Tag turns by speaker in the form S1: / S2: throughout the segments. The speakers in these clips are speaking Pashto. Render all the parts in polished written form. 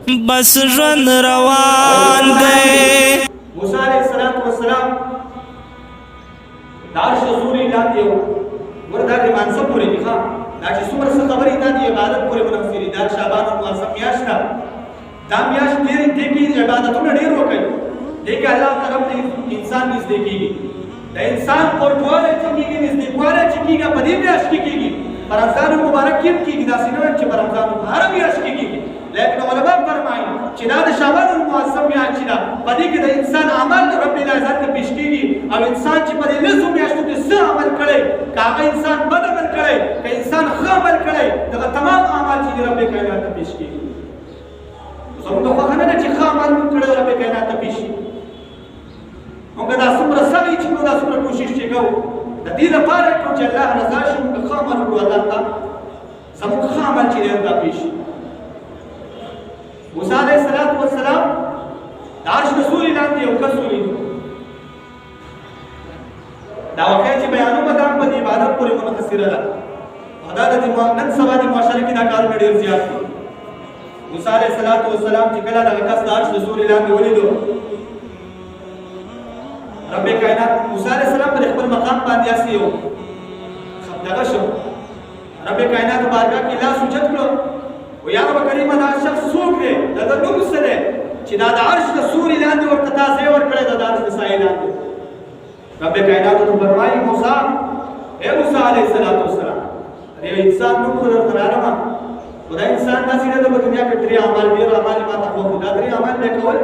S1: بس ژوند روان دی.
S2: موسی علیه السلام د عرش حضور لاندې یو وردا د مانسه پورې دي ښه دا چې څومره څه خبرې دا د عبادت پورې منحصر دي. دا شعبان المعظم میاشت ده. دا میاشت دې کې عبادتونه ډېر وکړي. دې کې الله طرف ته انسان نږدې کېږي. د انسان قربوالی چې کېږي نږدېکوالی چې کېږي په دې میاشت کې کېږي. په رمضان مبارک کې هم کېږي. داسې نه وایم چې په رمضان په هره میاشت کې کېږي. لیکن علما فرمایي چې دا د شعبان المعظم میاشت چې ده په دې کې د انسان عمل رب العزت ته پیش کېږي او انسان چې په دې لسو میاشتو کې څه عمل کړی که هغه انسان بد عمل کړی که انسان ښه عمل کړی دغه تمام اعمال چې د رب کائنات ته پیش کېږي. زموږ د خوښه نه ده چې ښه عمل مونږ کړی رب کائنات ته پیش شي. مونږ دا څومره سوي چې کوو دا څومره کوشش چې کوو د دې لپاره کوو چې الله رضا شي مونږ ښه عمل وکړو الله ته زموږ ښه عمل چې دی دا پیش شي. موسی علیه السلام د عرش د سوري لاندې یو کس ولید. دا واقعه چې بیانومه دا په عبادت پورې منحصره ده او دا د نن سبا د معاشره کې دا کارونه ډېر زیات دي. موسی علیه السلام چې کله دغه کس د عرش د سوري لاندې ولیدو رب کائنات موسی علیه السلام پر خپل مقام باندې اسې یو دغه شو رب کائنات بارګاه کې لاس اوچت کړو و یا رب کریمه دا شخص څوک دی د ده نوم څه دی چې دا د عرش د سوري لاندې ورته تا ځای ورکړی د عرش د سایې لاندې. رب کائناتو ته فرمایي موسی ای موسی علیه السلام د یو انسان نوم خو درته رالمه خو دا انسان داسې نه ده په دنیا کې درې اعمال ډېر اعمال یې ماته خوښ وو دا درې اعمال به یې کول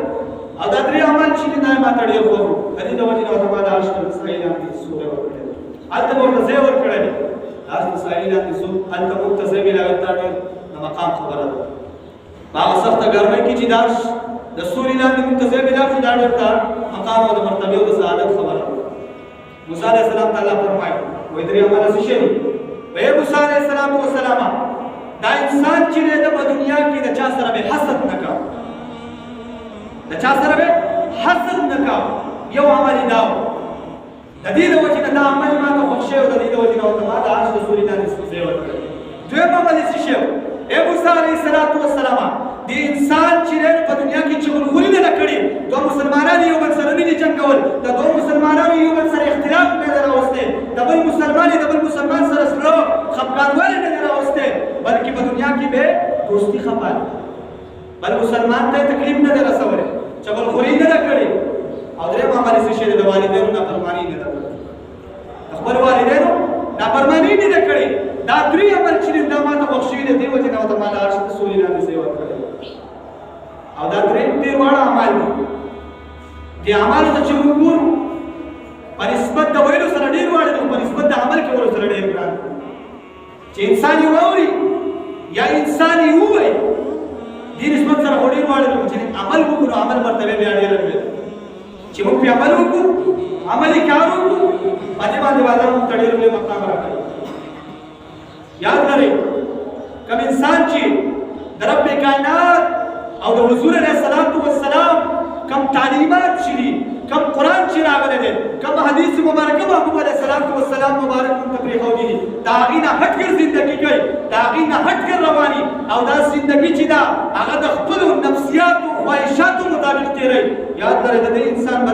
S2: او دا درې اعمال چې دي دا یې ماته ډېر خوښ وو د دې د وجې نه ورته ما د عرش د سایې لاندې سوری ورکړی هلته به ورته ځای ورکړی دی د عرش د سایې لاندې څوک هلته موږ ته ځای میلاوي دا ډېر د مقام خبره ده. په هغه سخته ګرمۍ کې چې د عرش د سوري لاندې موږ ته ځای میلاو شي دا ډېر د مقام او د مرتبې او د سعادت خبره ده. موسی علیه السلام ته الله فرمایي وایي درې عمله څه شی دي؟ ای موسی علیه السلام دا انسان چې دی د په دنیا کې د چا سره به حسد نه کوه د چا سره به حسد نه کوه. یو عمل یې دا و د دې د وجې نه دا عمل ما ته خوښ شوی او د دې د وجې نه ورته ما د عرش د سوري لاندې ځای ورکړی. دویم عمل یې څه شی و؟ ای موسی علیه السلام د انسان چې دی په دنیا کې چغلخوري نه ده کړې دوه مسلمانان یو بل سره نه دي جنګول د دوه مسلمانانو یو بل سره اختلاف نه ده راوستی د بل مسلمان د بل مسلمان سره زړه خفګانوالی نه ده راوستی بلکې په دنیا کې به دوستي خپال بل مسلمان ته تکلیف نه ده رسولی چغلخوري نه ده کړې. او درېیم عمل یې څه شی دی؟ د والدینو نافرماني نه ده کړې د خپل والدینو نافرماني نه ده کړې. دا درې عمل چې دي دا ما ته خوښ شوي دي دې وجې نه ورته ما د عرش د سوري لاندې ځای ورکړی او دا درې واړه اعمال دي. دې اعمالو ته چې موږ ګورو په نسبت د ویلو سره ډېر واړه دي په نسبت د عمل کولو سره ډېر ګران دي. چې انسان یې واوري یا انسان یې ووایي دې نسبت سره خو ډېر واړه دي چې عمل وکړو نو عمل مرتبه بیا ډېره لویه ده. چې موږ پرې عمل وکړو عملي کار وکړو په دې باندې الله موږ ته ډېر لوی مقام راکوي. یاد لرئ کوم انسان چې د رب کائنات او د حضور علیه السلام کوم تعلیمات چې دي کوم قرآن چې راغلی دی کوم حدیث مبارکه محبوب علیه السلام مبارک موږ ته پرېښودي دي د هغې نه هټکر زندګي کوي د هغې نه هټکر رواني او دا زندګي چې ده هغه د خپلو نفسیاتو خواهشاتو مطابق تېروي. یاد لرئ د دې انسان به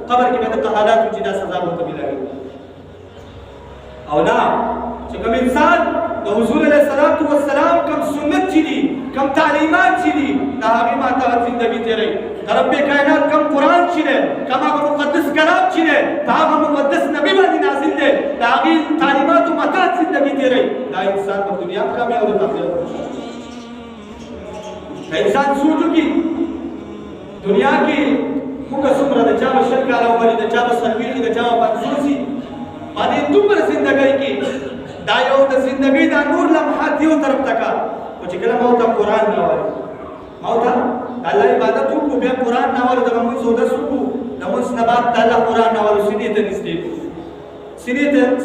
S2: قبر کې به دغه حالات چې دا سزا ورته میلاوي. او نه چې کوم انسان د حضور علیه السلام کوم سنت چې دي کوم تعلیمات چې دي د هغې ماتحت زندګي تېروي. د رب کائنات کوم قرآن چې دی کوم هغه مقدس کلام چې دی د هغه مقدس نبي باندې نازل دی د هغې تعلیماتو ماتحت زندګي تېروي. دا انسان په دنیا هم کامیاب او د آخرت د انسان سوچ وکړي دنیا کې موږ څومره د چا به 100 کاله عمر د چا به 40 د چا به 50 سي په دې دومره زندګۍ کې دا یو د زندګۍ دا نور لمحات یو طرف ته کا خو چې کله ما ته قرآن راوړي ما ته د الله عبادت وکړو بیا قرآن راوړو دغه مونځ اودس وکړو د مونځ نه بعد د الله قرآن راوړو سینې ته نږدې کړو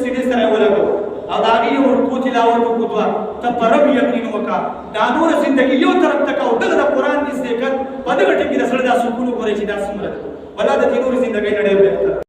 S2: سینې سره یې ولګو او د هغې یو رکوع تلاوت وکړو دوه ته په رب یقین وکړه دا نوره زندګي یو طرف ته کا او دغه د قرآن نږدې کړ په دغه ټکي د زړه دا سکون وګورئ چې دا څومره ده والله د دې نورې زندګۍ نه ډېر بهتر